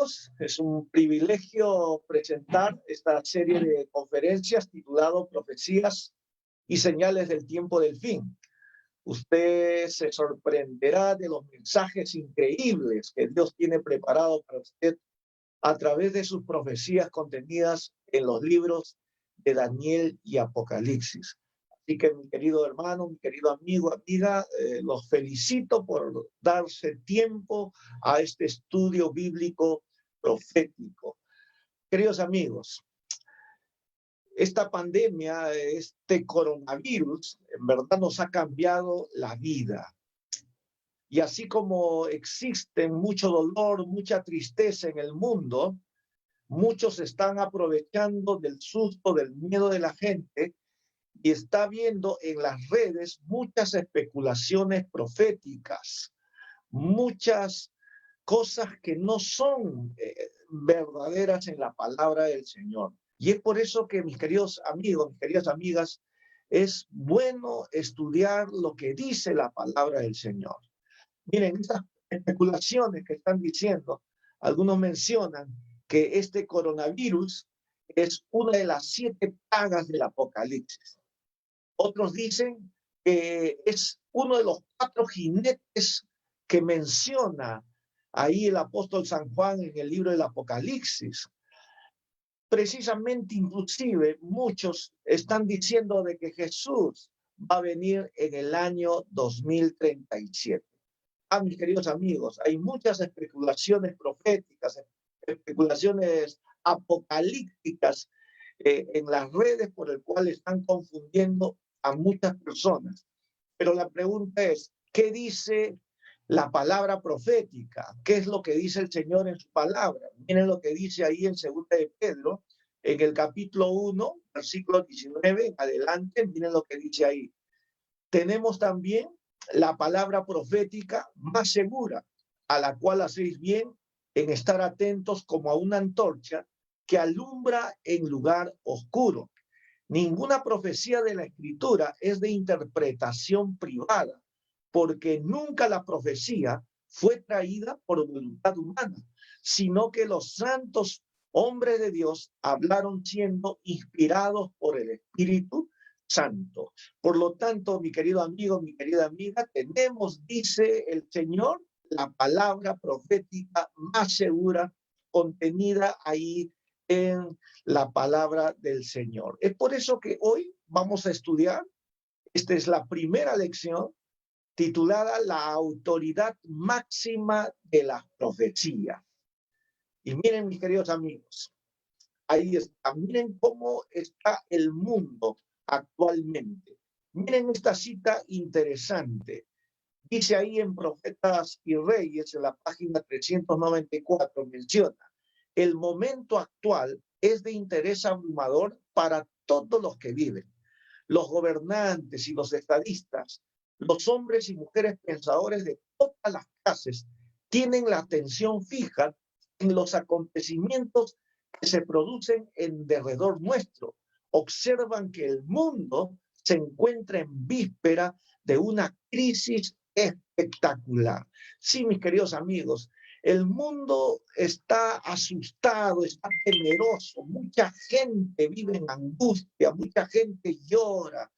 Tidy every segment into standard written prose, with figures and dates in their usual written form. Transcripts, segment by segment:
amigos, es un privilegio presentar esta serie de conferencias titulado Profecías y Señales del Tiempo del Fin. Usted se sorprenderá de los mensajes increíbles que Dios tiene preparado para usted a través de sus profecías contenidas en los libros de Daniel y Apocalipsis. Así que mi querido hermano, mi querido amigo, amiga, los felicito por darse tiempo a este estudio bíblico profético. Queridos amigos, esta pandemia, este coronavirus, en verdad nos ha cambiado la vida. Y así como existen mucho dolor, mucha tristeza en el mundo, muchos están aprovechando del susto, del miedo de la gente y está viendo en las redes muchas especulaciones proféticas, muchas cosas que no son verdaderas en la palabra del Señor. Y es por eso que, mis queridos amigos, mis queridas amigas, es bueno estudiar lo que dice la palabra del Señor. Miren, estas especulaciones que están diciendo, algunos mencionan que este coronavirus es una de las 7 plagas del Apocalipsis. Otros dicen que es uno de los 4 jinetes que menciona ahí el apóstol San Juan en el libro del Apocalipsis. Precisamente, inclusive, muchos están diciendo de que Jesús va a venir en el año 2037. Mis queridos amigos, hay muchas especulaciones proféticas, especulaciones apocalípticas en las redes por el cual están confundiendo a muchas personas. Pero la pregunta es, ¿qué dice la palabra profética? ¿Qué es lo que dice el Señor en su palabra? Miren lo que dice ahí en 2 de Pedro, en el capítulo 1, versículo 19 en adelante, miren lo que dice ahí. Tenemos también la palabra profética más segura, a la cual hacéis bien en estar atentos como a una antorcha que alumbra en lugar oscuro. Ninguna profecía de la Escritura es de interpretación privada, porque nunca la profecía fue traída por voluntad humana, sino que los santos hombres de Dios hablaron siendo inspirados por el Espíritu Santo. Por lo tanto, mi querido amigo, mi querida amiga, tenemos, dice el Señor, la palabra profética más segura contenida ahí en la palabra del Señor. Es por eso que hoy vamos a estudiar, esta es la primera lección titulada La autoridad máxima de las profecías. Y miren, mis queridos amigos, ahí está, miren cómo está el mundo actualmente. Miren esta cita interesante. Dice ahí en Profetas y Reyes, en la página 394, menciona, el momento actual es de interés abrumador para todos los que viven, los gobernantes y los estadistas, los hombres y mujeres pensadores de todas las clases tienen la atención fija en los acontecimientos que se producen en derredor nuestro. Observan que el mundo se encuentra en víspera de una crisis espectacular. Sí, mis queridos amigos, el mundo está asustado, está temeroso, mucha gente vive en angustia, mucha gente llora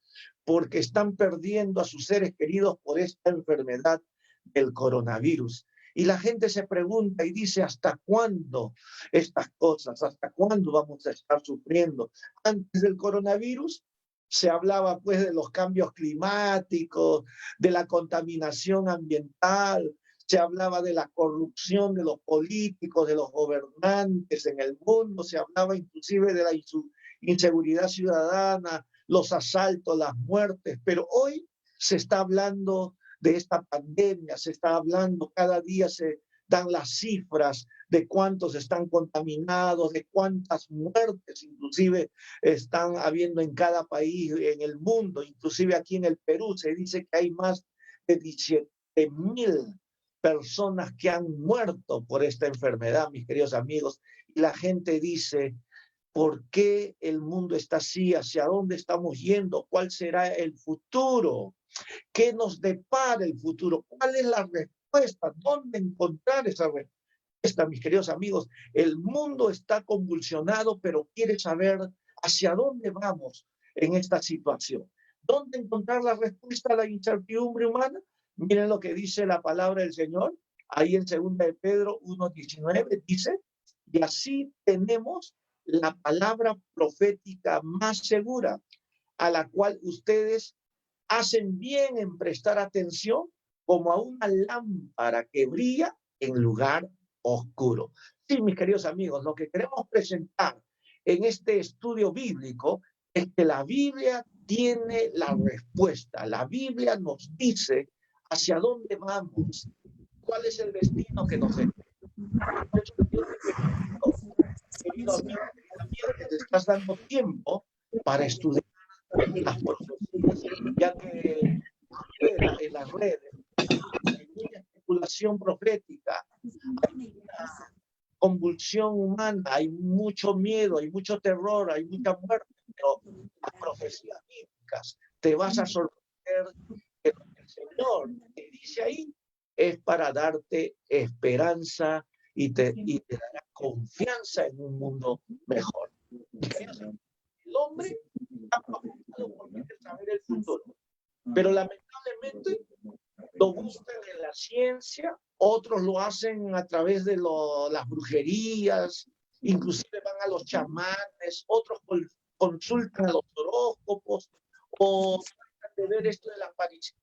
porque están perdiendo a sus seres queridos por esta enfermedad del coronavirus. Y la gente se pregunta y dice, ¿hasta cuándo estas cosas? ¿Hasta cuándo vamos a estar sufriendo? Antes del coronavirus se hablaba pues de los cambios climáticos, de la contaminación ambiental, se hablaba de la corrupción de los políticos, de los gobernantes en el mundo, se hablaba inclusive de la inseguridad ciudadana, los asaltos, las muertes, pero hoy se está hablando de esta pandemia, se está hablando, cada día se dan las cifras de cuántos están contaminados, de cuántas muertes inclusive están habiendo en cada país, en el mundo, inclusive aquí en el Perú se dice que hay más de 17,000 personas que han muerto por esta enfermedad, mis queridos amigos, y la gente dice, ¿por qué el mundo está así? ¿Hacia dónde estamos yendo? ¿Cuál será el futuro? ¿Qué nos depara el futuro? ¿Cuál es la respuesta? ¿Dónde encontrar esa respuesta? Mis queridos amigos, el mundo está convulsionado, pero quiere saber hacia dónde vamos en esta situación. ¿Dónde encontrar la respuesta a la incertidumbre humana? Miren lo que dice la palabra del Señor. Ahí en 2 de Pedro 1:19 dice, y así tenemos la palabra profética más segura, a la cual ustedes hacen bien en prestar atención como a una lámpara que brilla en lugar oscuro. Sí, mis queridos amigos, lo que queremos presentar en este estudio bíblico es que la Biblia tiene la respuesta. La Biblia nos dice hacia dónde vamos, cuál es el destino que nos espera. Por eso yo te felicito, querido amigo, querida amiga, que te estás dando tiempo para estudiar las profecías, ya que afuera, en las redes, hay mucha especulación profética, hay mucha convulsión humana, hay mucho miedo, hay mucho terror, hay mucha muerte, pero las profecías bíblicas te vas a sorprender que lo que el Señor te dice ahí es para darte esperanza y te dará confianza en un mundo mejor. El hombre está preocupado por querer saber el futuro, pero lamentablemente lo buscan en la ciencia, otros lo hacen a través de las brujerías, inclusive van a los chamanes, otros consultan a los horóscopos o tratan de ver esto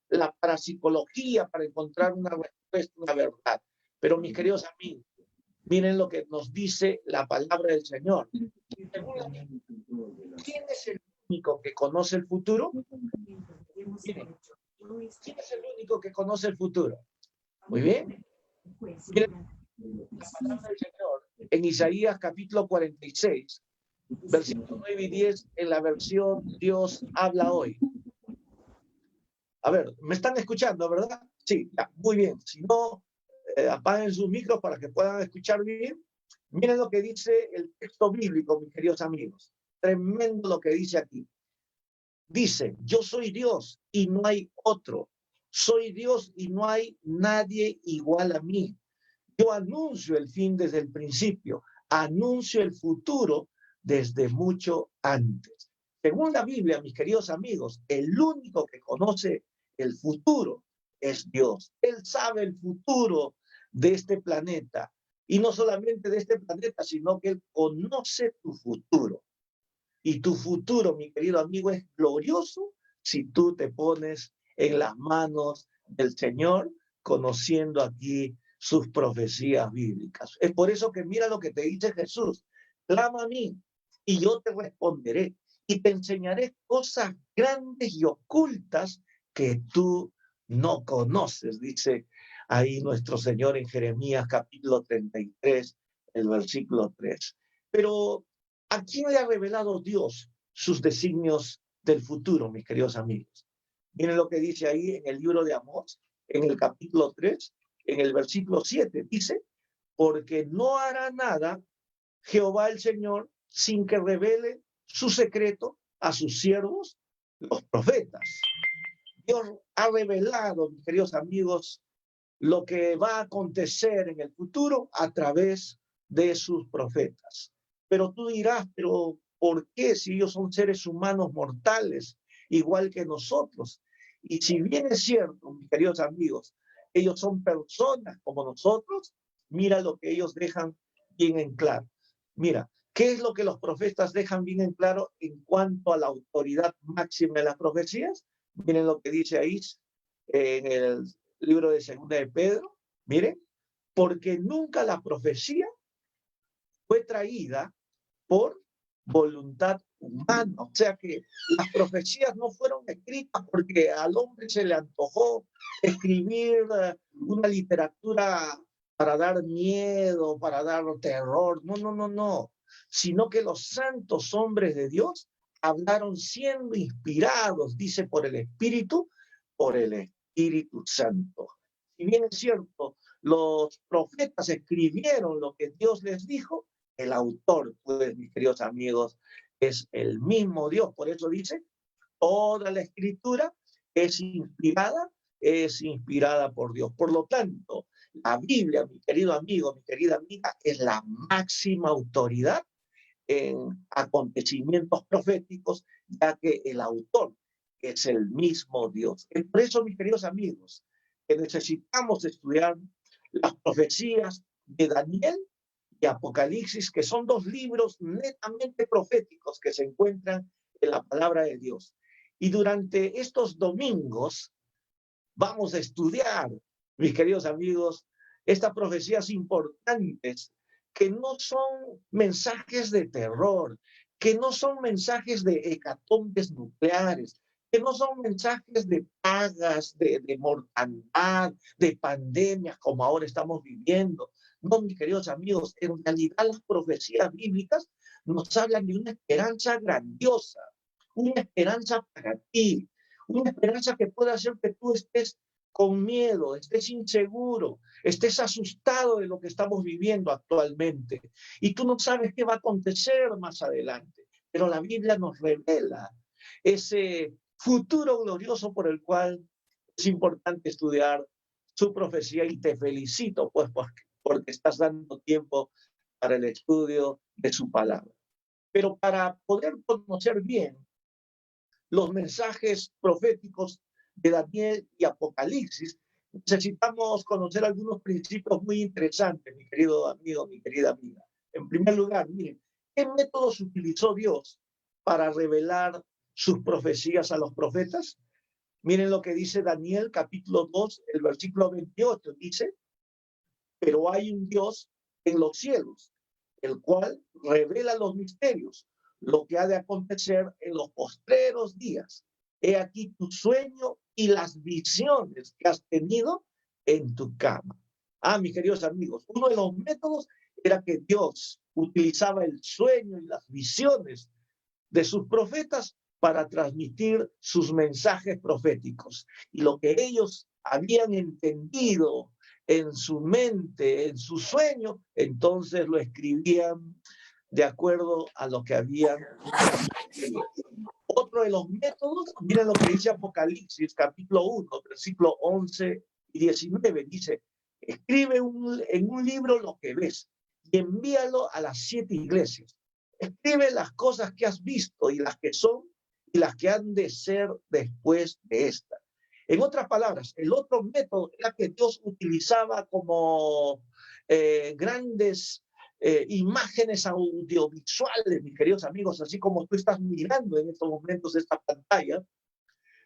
de la parapsicología para encontrar una respuesta, una verdad. Pero mis queridos amigos, miren lo que nos dice la palabra del Señor. ¿Quién es el único que conoce el futuro? Miren, ¿quién es el único que conoce el futuro? Muy bien. Miren, la palabra del Señor en Isaías capítulo 46, versículos 9 y 10, en la versión Dios habla hoy. A ver, ¿me están escuchando, verdad? Sí, ya, muy bien. Si no, apaguen sus micros para que puedan escuchar bien. Miren lo que dice el texto bíblico, mis queridos amigos. Tremendo lo que dice aquí. Dice, yo soy Dios y no hay otro. Soy Dios y no hay nadie igual a mí. Yo anuncio el fin desde el principio. Anuncio el futuro desde mucho antes. Según la Biblia, mis queridos amigos, el único que conoce el futuro es Dios. Él sabe el futuro de este planeta. Y no solamente de este planeta, sino que Él conoce tu futuro. Y tu futuro, mi querido amigo, es glorioso si tú te pones en las manos del Señor, conociendo aquí sus profecías bíblicas. Es por eso que mira lo que te dice Jesús. Clama a mí y yo te responderé y te enseñaré cosas grandes y ocultas que tú no conoces, dice ahí nuestro Señor en Jeremías capítulo 33, el versículo 3. Pero ¿a quién le ha revelado Dios sus designios del futuro, mis queridos amigos? Miren lo que dice ahí en el libro de Amós, en el capítulo 3, en el versículo 7. Dice, porque no hará nada Jehová el Señor sin que revele su secreto a sus siervos, los profetas. Dios ha revelado, mis queridos amigos, lo que va a acontecer en el futuro a través de sus profetas. Pero tú dirás, pero ¿por qué si ellos son seres humanos mortales, igual que nosotros? Y si bien es cierto, mis queridos amigos, ellos son personas como nosotros, mira lo que ellos dejan bien en claro. Mira, ¿qué es lo que los profetas dejan bien en claro en cuanto a la autoridad máxima de las profecías? Miren lo que dice ahí en el libro de 2 de Pedro. Miren, porque nunca la profecía fue traída por voluntad humana. O sea que las profecías no fueron escritas porque al hombre se le antojó escribir una literatura para dar miedo, para dar terror. No, no, no, no. Sino que los santos hombres de Dios hablaron siendo inspirados, dice, por el Espíritu Santo. Si bien es cierto, los profetas escribieron lo que Dios les dijo, el autor, pues, mis queridos amigos, es el mismo Dios. Por eso dice, toda la escritura es inspirada por Dios. Por lo tanto, La Biblia, mi querido amigo, mi querida amiga, es la máxima autoridad en acontecimientos proféticos, ya que el autor es el mismo Dios. Es por eso, mis queridos amigos, que necesitamos estudiar las profecías de Daniel y Apocalipsis, que son dos libros netamente proféticos que se encuentran en la palabra de Dios. Y durante estos domingos vamos a estudiar, mis queridos amigos, estas profecías importantes que no son mensajes de terror, que no son mensajes de hecatombes nucleares, que no son mensajes de plagas, de mortandad, de pandemias como ahora estamos viviendo. No, mis queridos amigos, en realidad las profecías bíblicas nos hablan de una esperanza grandiosa, una esperanza para ti, una esperanza que puede hacer que tú estés con miedo, estés inseguro, estés asustado de lo que estamos viviendo actualmente y tú no sabes qué va a acontecer más adelante. Pero la Biblia nos revela ese futuro glorioso por el cual es importante estudiar su profecía y te felicito pues porque estás dando tiempo para el estudio de su palabra. Pero para poder conocer bien los mensajes proféticos de Daniel y Apocalipsis, necesitamos conocer algunos principios muy interesantes, mi querido amigo, mi querida amiga. En primer lugar, miren, ¿qué métodos utilizó Dios para revelar sus profecías a los profetas? Miren lo que dice Daniel capítulo 2, el versículo 28, dice, pero hay un Dios en los cielos, el cual revela los misterios, lo que ha de acontecer en los postreros días. He aquí tu sueño y las visiones que has tenido en tu cama. Mis queridos amigos, uno de los métodos era que Dios utilizaba el sueño y las visiones de sus profetas para transmitir sus mensajes proféticos. Y lo que ellos habían entendido en su mente, en su sueño, entonces lo escribían de acuerdo a lo que habían visto. Otro de los métodos, miren lo que dice Apocalipsis, capítulo 1, versículo 11 y 19, dice, escribe en un libro lo que ves y envíalo a las 7 iglesias. Escribe las cosas que has visto y las que son y las que han de ser después de esta. En otras palabras, el otro método era que Dios utilizaba como grandes imágenes audiovisuales, mis queridos amigos, así como tú estás mirando en estos momentos esta pantalla.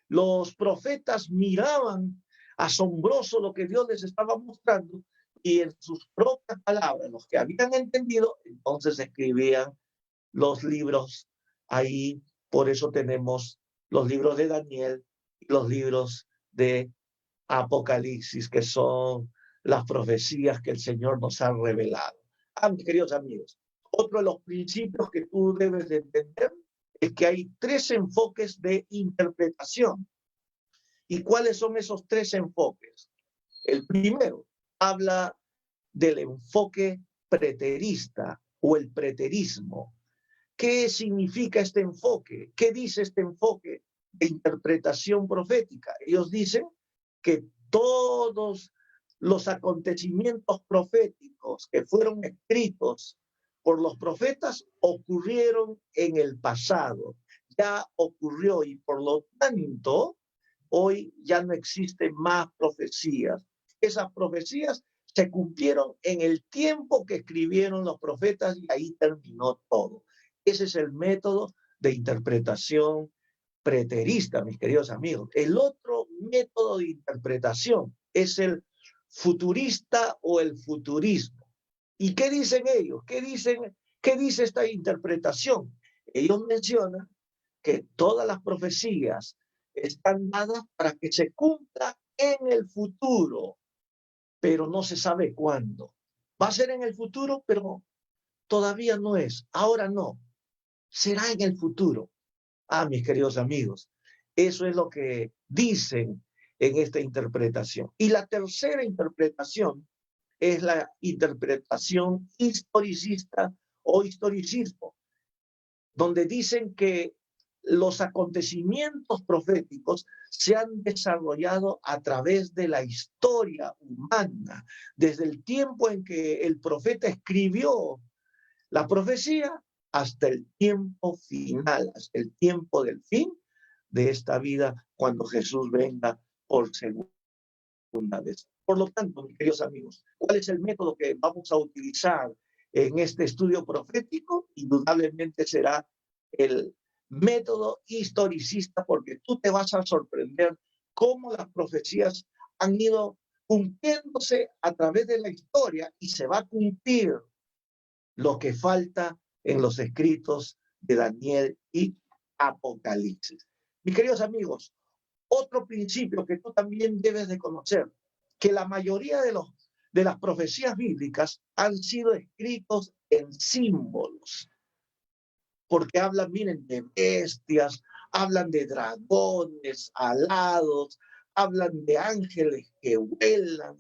Los profetas miraban asombroso lo que Dios les estaba mostrando y en sus propias palabras, los que habían entendido, entonces escribían los libros ahí. Por eso tenemos los libros de Daniel y los libros de Apocalipsis, que son las profecías que el Señor nos ha revelado. Mis queridos amigos, otro de los principios que tú debes de entender es que hay 3 enfoques de interpretación. ¿Y cuáles son esos 3 enfoques? El primero habla del enfoque preterista o el preterismo. ¿Qué significa este enfoque? ¿Qué dice este enfoque de interpretación profética? Ellos dicen que todos los acontecimientos proféticos que fueron escritos por los profetas ocurrieron en el pasado, ya ocurrió y por lo tanto hoy ya no existen más profecías. Esas profecías se cumplieron en el tiempo que escribieron los profetas y ahí terminó todo. Ese es el método de interpretación preterista, mis queridos amigos. El otro método de interpretación es el futurista o el futurismo. ¿Y qué dicen ellos? ¿Qué dice esta interpretación? Ellos mencionan que todas las profecías están dadas para que se cumpla en el futuro, pero no se sabe cuándo. Va a ser en el futuro, pero todavía no es. Ahora no. Será en el futuro. Mis queridos amigos, eso es lo que dicen en esta interpretación. Y la tercera interpretación es la interpretación historicista o historicismo, donde dicen que los acontecimientos proféticos se han desarrollado a través de la historia humana, desde el tiempo en que el profeta escribió la profecía hasta el tiempo final, hasta el tiempo del fin de esta vida, cuando Jesús venga por segunda vez. Por lo tanto, mis queridos amigos, ¿cuál es el método que vamos a utilizar en este estudio profético? Indudablemente será el método historicista, porque tú te vas a sorprender cómo las profecías han ido cumpliéndose a través de la historia y se va a cumplir lo que falta en los escritos de Daniel y Apocalipsis. Mis queridos amigos, otro principio que tú también debes de conocer, que la mayoría de las profecías bíblicas han sido escritos en símbolos, porque hablan, miren, de bestias, hablan de dragones alados, hablan de ángeles que vuelan,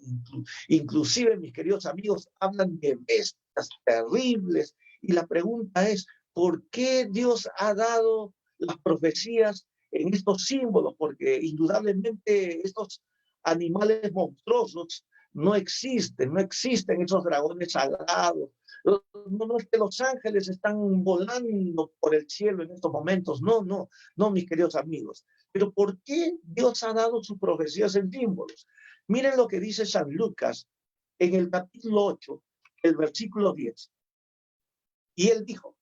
inclusive, mis queridos amigos, hablan de bestias terribles. Y la pregunta es, ¿por qué Dios ha dado las profecías en estos símbolos? Porque indudablemente estos animales monstruosos no existen esos dragones alados. No es que los ángeles están volando por el cielo en estos momentos, no, mis queridos amigos. Pero ¿por qué Dios ha dado sus profecías en símbolos? Miren lo que dice San Lucas en el capítulo 8, el versículo 10. Y él dijo,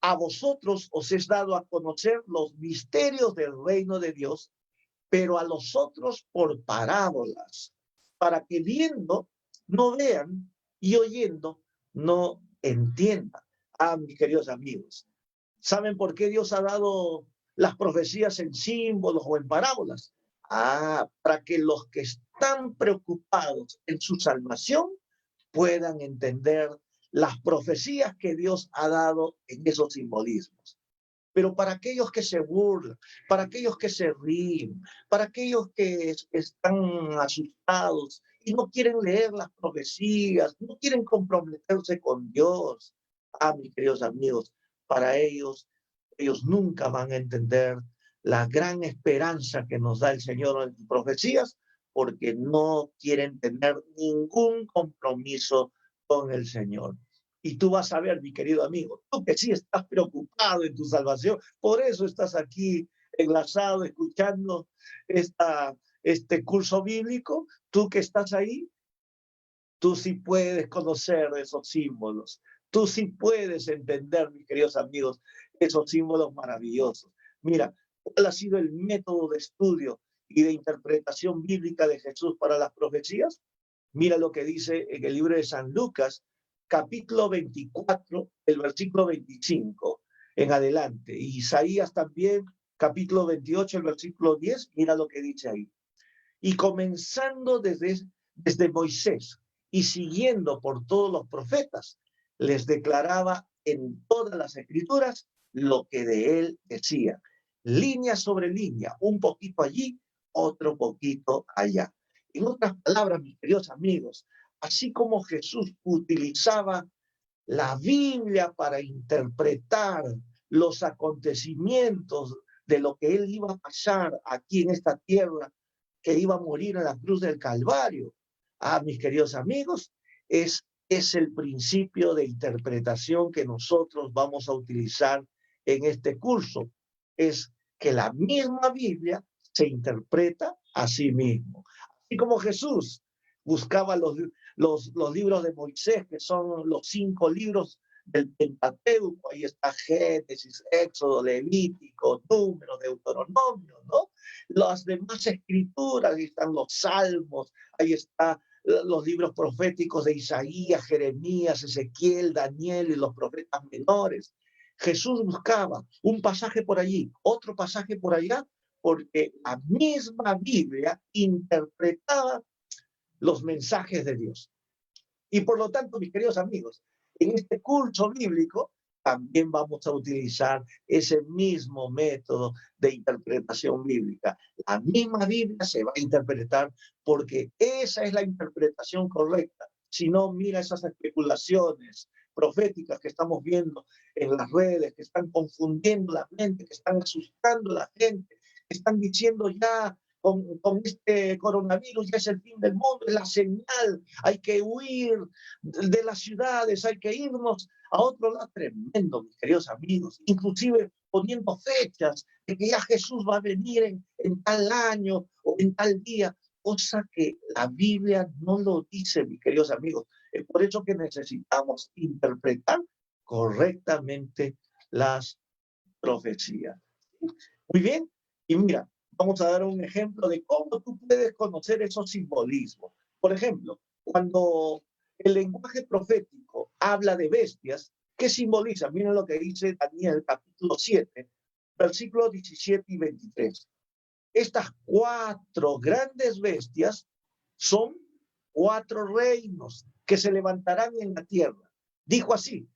a vosotros os es dado a conocer los misterios del reino de Dios, pero a los otros por parábolas, para que viendo no vean y oyendo no entiendan. Ah, mis queridos amigos, ¿saben por qué Dios ha dado las profecías en símbolos o en parábolas? Ah, para que los que están preocupados en su salvación puedan entender las profecías que Dios ha dado en esos simbolismos. Pero para aquellos que se burlan, para aquellos que se ríen, para aquellos que están asustados y no quieren leer las profecías, no quieren comprometerse con Dios, ah, mis queridos amigos, para ellos nunca van a entender la gran esperanza que nos da el Señor en sus profecías, porque no quieren tener ningún compromiso con el Señor. Y tú vas a ver, mi querido amigo, tú que sí estás preocupado en tu salvación, por eso estás aquí enlazado, escuchando este curso bíblico, tú que estás ahí, tú sí puedes conocer esos símbolos, tú sí puedes entender, mis queridos amigos, esos símbolos maravillosos. Mira, ¿cuál ha sido el método de estudio y de interpretación bíblica de Jesús para las profecías? Mira lo que dice en el libro de San Lucas, capítulo 24, el versículo 25 en adelante. Y Isaías también, capítulo 28, el versículo 10, mira lo que dice ahí. Y comenzando desde Moisés y siguiendo por todos los profetas, les declaraba en todas las escrituras lo que de él decía, línea sobre línea, un poquito allí, otro poquito allá. En otras palabras, mis queridos amigos, así como Jesús utilizaba la Biblia para interpretar los acontecimientos de lo que él iba a pasar aquí en esta tierra, que iba a morir en la cruz del Calvario. Ah, mis queridos amigos, es el principio de interpretación que nosotros vamos a utilizar en este curso. Es que la misma Biblia se interpreta a sí mismo. Así como Jesús buscaba los libros de Moisés, que son los 5 libros del Pentateuco, ahí está Génesis, Éxodo, Levítico, Números, Deuteronomio, ¿no? Las demás escrituras, ahí están los Salmos, ahí están los libros proféticos de Isaías, Jeremías, Ezequiel, Daniel y los profetas menores. Jesús buscaba un pasaje por allí, otro pasaje por allá, porque la misma Biblia interpretaba los mensajes de Dios. Y por lo tanto, mis queridos amigos, en este curso bíblico también vamos a utilizar ese mismo método de interpretación bíblica. La misma Biblia se va a interpretar porque esa es la interpretación correcta. Si no, mira esas especulaciones proféticas que estamos viendo en las redes, que están confundiendo la mente, que están asustando a la gente, que están diciendo ya con este coronavirus ya es el fin del mundo, es la señal, hay que huir de las ciudades, hay que irnos a otro lado. Tremendo, mis queridos amigos, inclusive poniendo fechas de que ya Jesús va a venir en tal año o en tal día, cosa que la Biblia no lo dice, mis queridos amigos. Es por eso que necesitamos interpretar correctamente las profecías. Muy bien, y mira, vamos a dar un ejemplo de cómo tú puedes conocer esos simbolismos. Por ejemplo, cuando el lenguaje profético habla de bestias, ¿qué simboliza? Miren lo que dice Daniel capítulo 7, versículos 17 y 23. Estas cuatro grandes bestias son cuatro reinos que se levantarán en la tierra. Dijo así: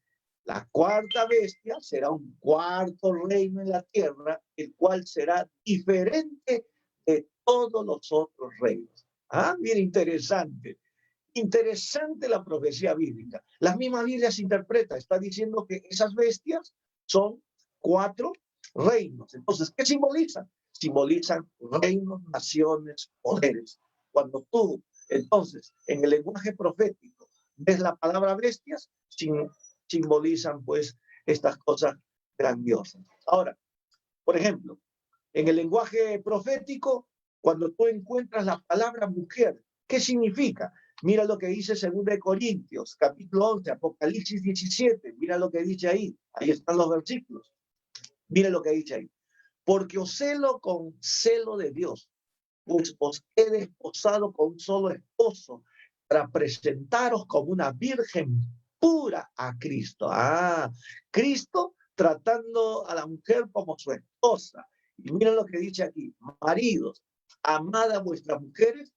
la cuarta bestia será un cuarto reino en la tierra, el cual será diferente de todos los otros reinos. Ah, mira, interesante. Interesante la profecía bíblica. La misma Biblia se interpreta, está diciendo que esas bestias son cuatro reinos. Entonces, ¿qué simbolizan? Simbolizan reinos, naciones, poderes. Cuando tú, entonces, en el lenguaje profético, ves la palabra bestias, simbolizan pues estas cosas grandiosas. Ahora, por ejemplo, en el lenguaje profético, cuando tú encuentras la palabra mujer, ¿qué significa? Mira lo que dice 2 Corintios, capítulo 11, Apocalipsis 17, mira lo que dice ahí, ahí están los versículos, mira lo que dice ahí. Porque os celo con celo de Dios, pues os he desposado con un solo esposo, para presentaros como una virgen pura a Cristo. Ah, Cristo tratando a la mujer como su esposa. Y miren lo que dice aquí: maridos, amad a vuestras mujeres,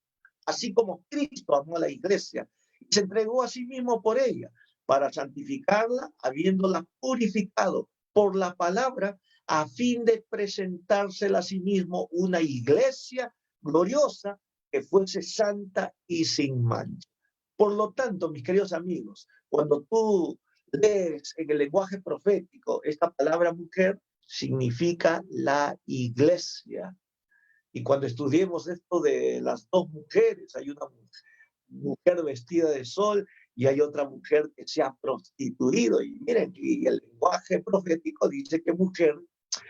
así como Cristo amó a la iglesia y se entregó a sí mismo por ella, para santificarla, habiéndola purificado por la palabra, a fin de presentársela a sí mismo una iglesia gloriosa, que fuese santa y sin mancha. Por lo tanto, mis queridos amigos, cuando tú lees en el lenguaje profético esta palabra mujer, significa la iglesia. Y cuando estudiemos esto de las dos mujeres, hay una mujer vestida de sol y hay otra mujer que se ha prostituido. Y miren, y el lenguaje profético dice que mujer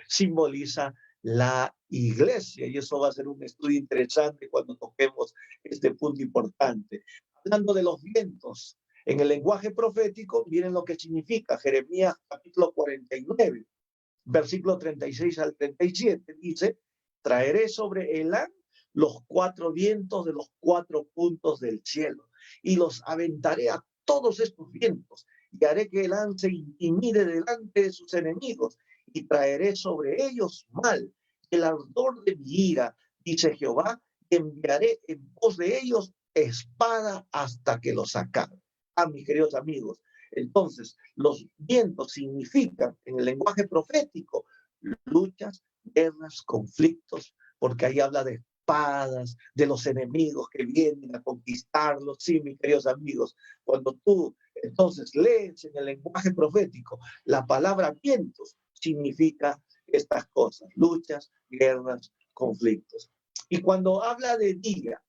simboliza la iglesia, y eso va a ser un estudio interesante cuando toquemos este punto importante. Hablando de los vientos, en el lenguaje profético, miren lo que significa. Jeremías capítulo 49, versículo 36 al 37, dice: traeré sobre Elán los cuatro vientos de los cuatro puntos del cielo, y los aventaré a todos estos vientos, y haré que Elán se intimide delante de sus enemigos, y traeré sobre ellos mal, el ardor de mi ira, dice Jehová, y enviaré en pos de ellos espada hasta que los acabe. Ah, mis queridos amigos, entonces los vientos significan en el lenguaje profético luchas, guerras, conflictos, porque ahí habla de espadas, de los enemigos que vienen a conquistarlos. Sí, mis queridos amigos, cuando tú entonces lees en el lenguaje profético la palabra vientos, significa estas cosas: luchas, guerras, conflictos. Y cuando habla de día,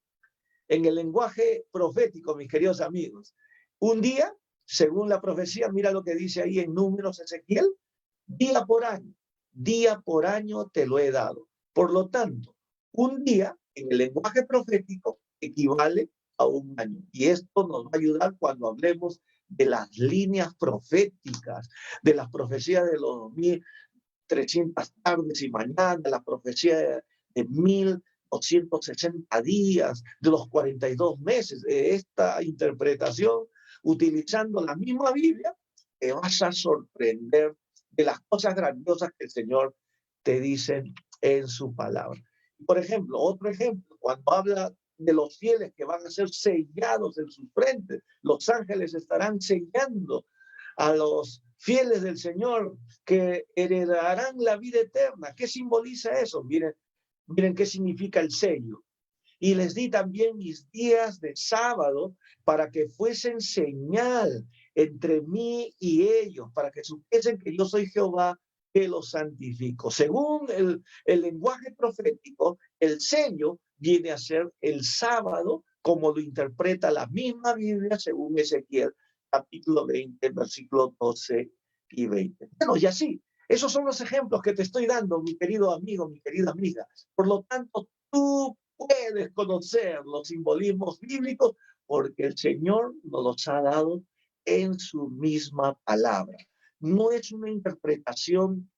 en el lenguaje profético, mis queridos amigos, un día, según la profecía, mira lo que dice ahí en Números, Ezequiel: día por año te lo he dado. Por lo tanto, un día en el lenguaje profético equivale a un año. Y esto nos va a ayudar cuando hablemos de las líneas proféticas, de las profecías de los 1300 tardes y mañanas, la profecía de 1260 días, de los 42 meses. Esta interpretación, utilizando la misma Biblia, te vas a sorprender de las cosas grandiosas que el Señor te dice en su palabra. Por ejemplo, otro ejemplo, cuando habla de los fieles que van a ser sellados en sus frentes, los ángeles estarán sellando a los fieles del Señor, que heredarán la vida eterna. ¿Qué simboliza eso? Miren qué significa el sello. Y les di también mis días de sábado para que fuesen señal entre mí y ellos, para que supiesen que yo soy Jehová, que los santifico. Según el lenguaje profético, el sello viene a ser el sábado, como lo interpreta la misma Biblia según Ezequiel, capítulo 20, versículos 12 y 20. Bueno, y así, esos son los ejemplos que te estoy dando, mi querido amigo, mi querida amiga. Por lo tanto, tú puedes conocer los simbolismos bíblicos porque el Señor nos los ha dado en su misma palabra. No es una interpretación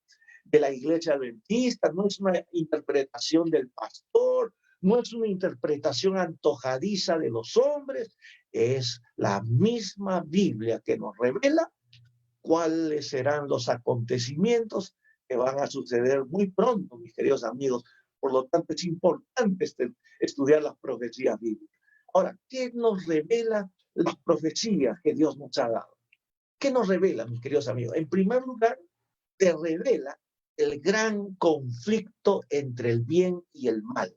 de la iglesia adventista, no es una interpretación del pastor, no es una interpretación antojadiza de los hombres, es la misma Biblia que nos revela cuáles serán los acontecimientos que van a suceder muy pronto, mis queridos amigos. Por lo tanto, es importante estudiar las profecías bíblicas. Ahora, ¿qué nos revela las profecías que Dios nos ha dado? ¿Qué nos revela, mis queridos amigos? En primer lugar, te revela el gran conflicto entre el bien y el mal,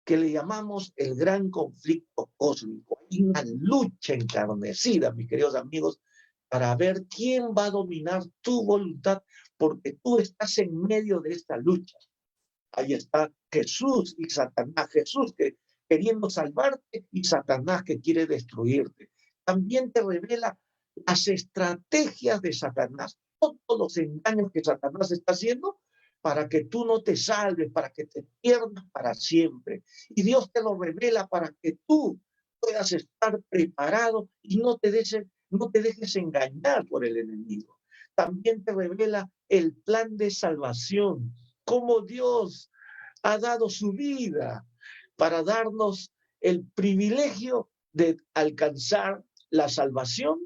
que le llamamos el gran conflicto cósmico. Hay una lucha encarnecida, mis queridos amigos, para ver quién va a dominar tu voluntad, porque tú estás en medio de esta lucha. Ahí está Jesús y Satanás. Jesús que queriendo salvarte y Satanás que quiere destruirte. También te revela las estrategias de Satanás, todos los engaños que Satanás está haciendo para que tú no te salves, para que te pierdas para siempre. Y Dios te lo revela para que tú puedas estar preparado y no te dejes engañar por el enemigo. También te revela el plan de salvación, cómo Dios ha dado su vida para darnos el privilegio de alcanzar la salvación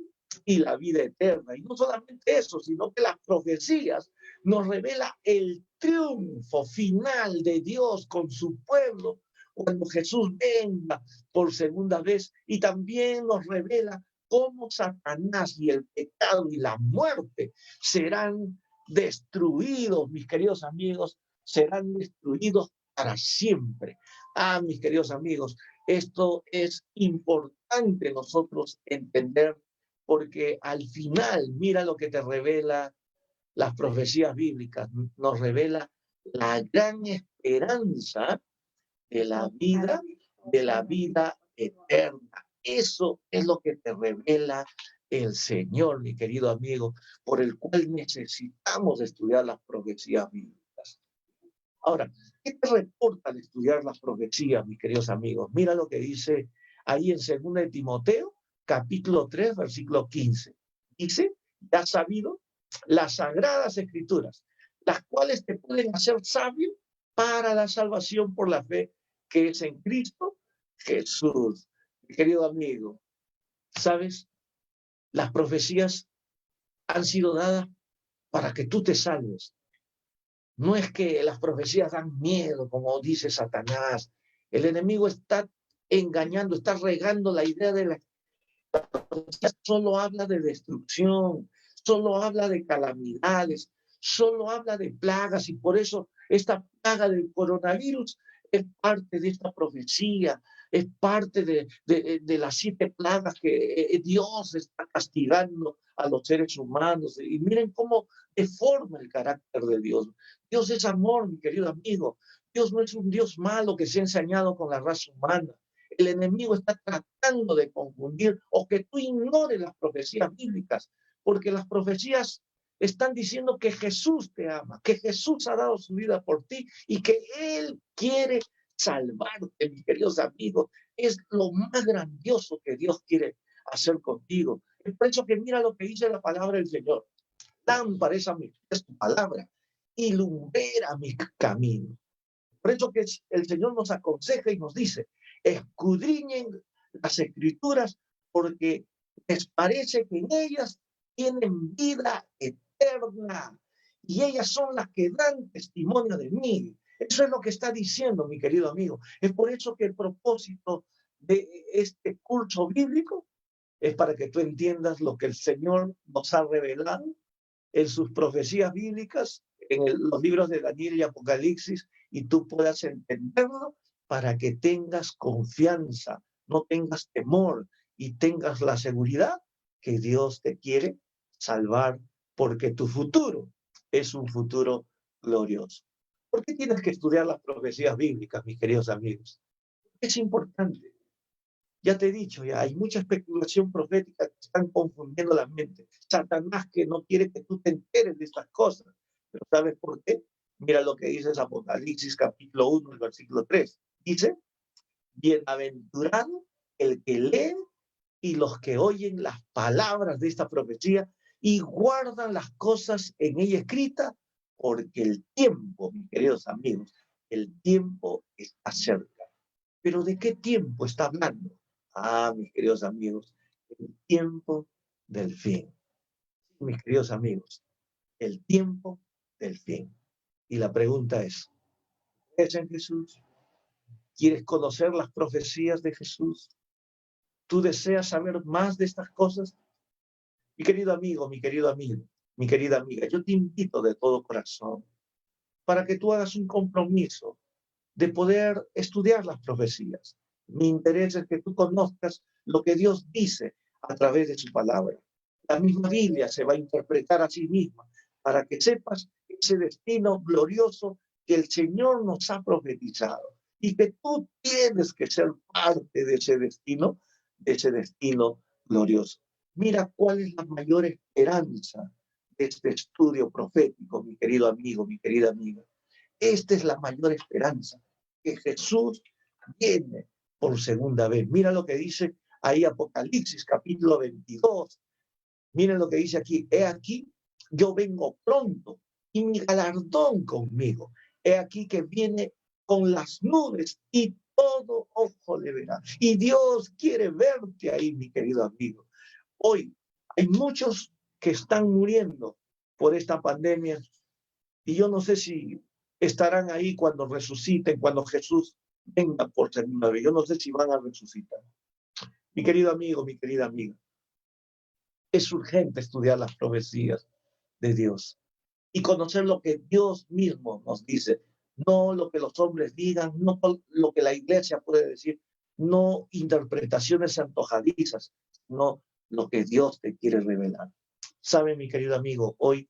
y la vida eterna. Y no solamente eso, sino que las profecías nos revela el triunfo final de Dios con su pueblo cuando Jesús venga por segunda vez, y también nos revela cómo Satanás y el pecado y la muerte serán destruidos, mis queridos amigos, serán destruidos para siempre. Ah, mis queridos amigos, esto es importante nosotros entender porque al final, mira lo que te revela las profecías bíblicas, nos revela la gran esperanza de la vida eterna. Eso es lo que te revela el Señor, mi querido amigo, por el cual necesitamos estudiar las profecías bíblicas. Ahora, ¿qué te reporta al estudiar las profecías, mis queridos amigos? Mira lo que dice ahí en 2 de Timoteo, capítulo 3, versículo 15. Dice, ya has sabido las sagradas escrituras, las cuales te pueden hacer sabio para la salvación por la fe que es en Cristo Jesús. Mi querido amigo, ¿sabes? Las profecías han sido dadas para que tú te salves. No es que las profecías dan miedo, como dice Satanás. El enemigo está engañando, está regando la idea de la profecía. Solo habla de destrucción, solo habla de calamidades, solo habla de plagas, y por eso esta plaga del coronavirus es parte de esta profecía, es parte de las 7 plagas que Dios está castigando a los seres humanos. Y miren cómo deforma el carácter de Dios. Dios es amor, mi querido amigo. Dios no es un Dios malo que se ha ensañado con la raza humana. El enemigo está tratando de confundir o que tú ignores las profecías bíblicas, porque las profecías están diciendo que Jesús te ama, que Jesús ha dado su vida por ti y que Él quiere salvarte, mis queridos amigos. Es lo más grandioso que Dios quiere hacer contigo. Es por eso que mira lo que dice la palabra del Señor. Lámpara es tu palabra y lumbrera mi camino. Por eso que el Señor nos aconseja y nos dice, escudriñen las escrituras porque les parece que en ellas tienen vida eterna y ellas son las que dan testimonio de mí. Eso es lo que está diciendo, mi querido amigo. Es por eso que el propósito de este curso bíblico es para que tú entiendas lo que el Señor nos ha revelado en sus profecías bíblicas, en los libros de Daniel y Apocalipsis, y tú puedas entenderlo para que tengas confianza, no tengas temor y tengas la seguridad que Dios te quiere salvar porque tu futuro es un futuro glorioso. ¿Por qué tienes que estudiar las profecías bíblicas, mis queridos amigos? Es importante. Ya te he dicho, ya hay mucha especulación profética que están confundiendo la mente. Satanás que no quiere que tú te enteres de estas cosas. Pero ¿sabes por qué? Mira lo que dice Apocalipsis capítulo 1, el versículo 3. Dice, bienaventurado el que lee y los que oyen las palabras de esta profecía y guardan las cosas en ella escritas, porque el tiempo, mis queridos amigos, el tiempo está cerca. ¿Pero de qué tiempo está hablando? Ah, mis queridos amigos, el tiempo del fin. Mis queridos amigos, el tiempo del fin. Y la pregunta es, ¿crees en Jesús? ¿Quieres conocer las profecías de Jesús? ¿Tú deseas saber más de estas cosas? Mi querido amigo, mi querido amigo, mi querida amiga, yo te invito de todo corazón para que tú hagas un compromiso de poder estudiar las profecías. Mi interés es que tú conozcas lo que Dios dice a través de su palabra. La misma Biblia se va a interpretar a sí misma para que sepas ese destino glorioso que el Señor nos ha profetizado y que tú tienes que ser parte de ese destino glorioso. Mira cuál es la mayor esperanza de este estudio profético, mi querido amigo, mi querida amiga. Esta es la mayor esperanza, que Jesús viene por segunda vez. Mira lo que dice ahí Apocalipsis capítulo 22. Miren lo que dice aquí. He aquí, yo vengo pronto y mi galardón conmigo. He aquí que viene con las nubes y todo ojo le verá. Y Dios quiere verte ahí, mi querido amigo. Hoy hay muchos que están muriendo por esta pandemia y yo no sé si estarán ahí cuando resuciten, cuando Jesús venga por segunda vez. Yo no sé si van a resucitar. Mi querido amigo, mi querida amiga, es urgente estudiar las profecías de Dios y conocer lo que Dios mismo nos dice, no lo que los hombres digan, no lo que la iglesia puede decir, no interpretaciones antojadizas, no lo que Dios te quiere revelar. Sabe, mi querido amigo, hoy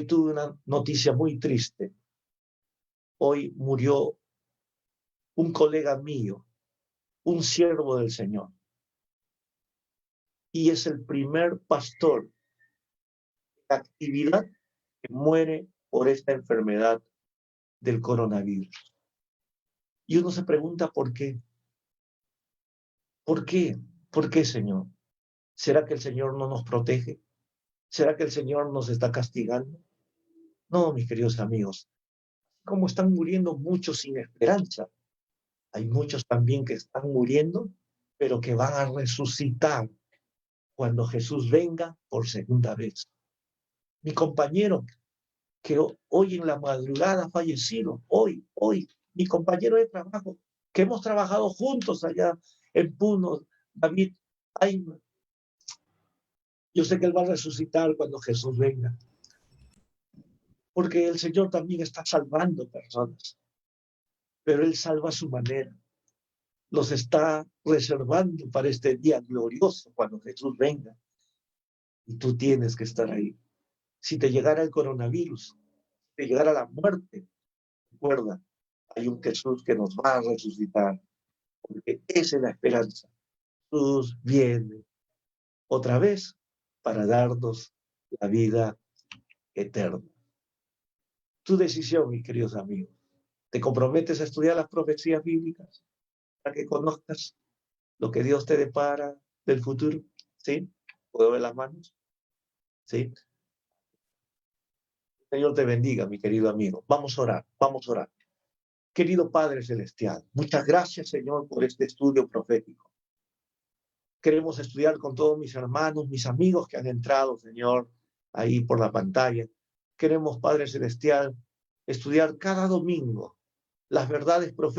tuve una noticia muy triste. Hoy murió un colega mío, un siervo del Señor, y es el primer pastor de actividad que muere por esta enfermedad del coronavirus. Y uno se pregunta por qué. ¿Por qué? ¿Por qué, Señor? ¿Será que el Señor no nos protege? ¿Será que el Señor nos está castigando? No, mis queridos amigos, como están muriendo muchos sin esperanza, hay muchos también que están muriendo, pero que van a resucitar cuando Jesús venga por segunda vez. Mi compañero que hoy en la madrugada ha fallecido, hoy, mi compañero de trabajo, que hemos trabajado juntos allá en Puno, David Ayman. Yo sé que él va a resucitar cuando Jesús venga, porque el Señor también está salvando personas, pero Él salva a su manera. Los está reservando para este día glorioso cuando Jesús venga. Y tú tienes que estar ahí. Si te llegara el coronavirus, si te llegara la muerte, recuerda, hay un Jesús que nos va a resucitar, porque esa es la esperanza. Jesús viene otra vez para darnos la vida eterna. Tu decisión, mis queridos amigos. ¿Te comprometes a estudiar las profecías bíblicas para que conozcas lo que Dios te depara del futuro? ¿Sí? ¿Puedo ver las manos? ¿Sí? Señor te bendiga, mi querido amigo. Vamos a orar, vamos a orar. Querido Padre Celestial, muchas gracias, Señor, por este estudio profético. Queremos estudiar con todos mis hermanos, mis amigos que han entrado, Señor, ahí por la pantalla. Queremos, Padre Celestial, estudiar cada domingo las verdades proféticas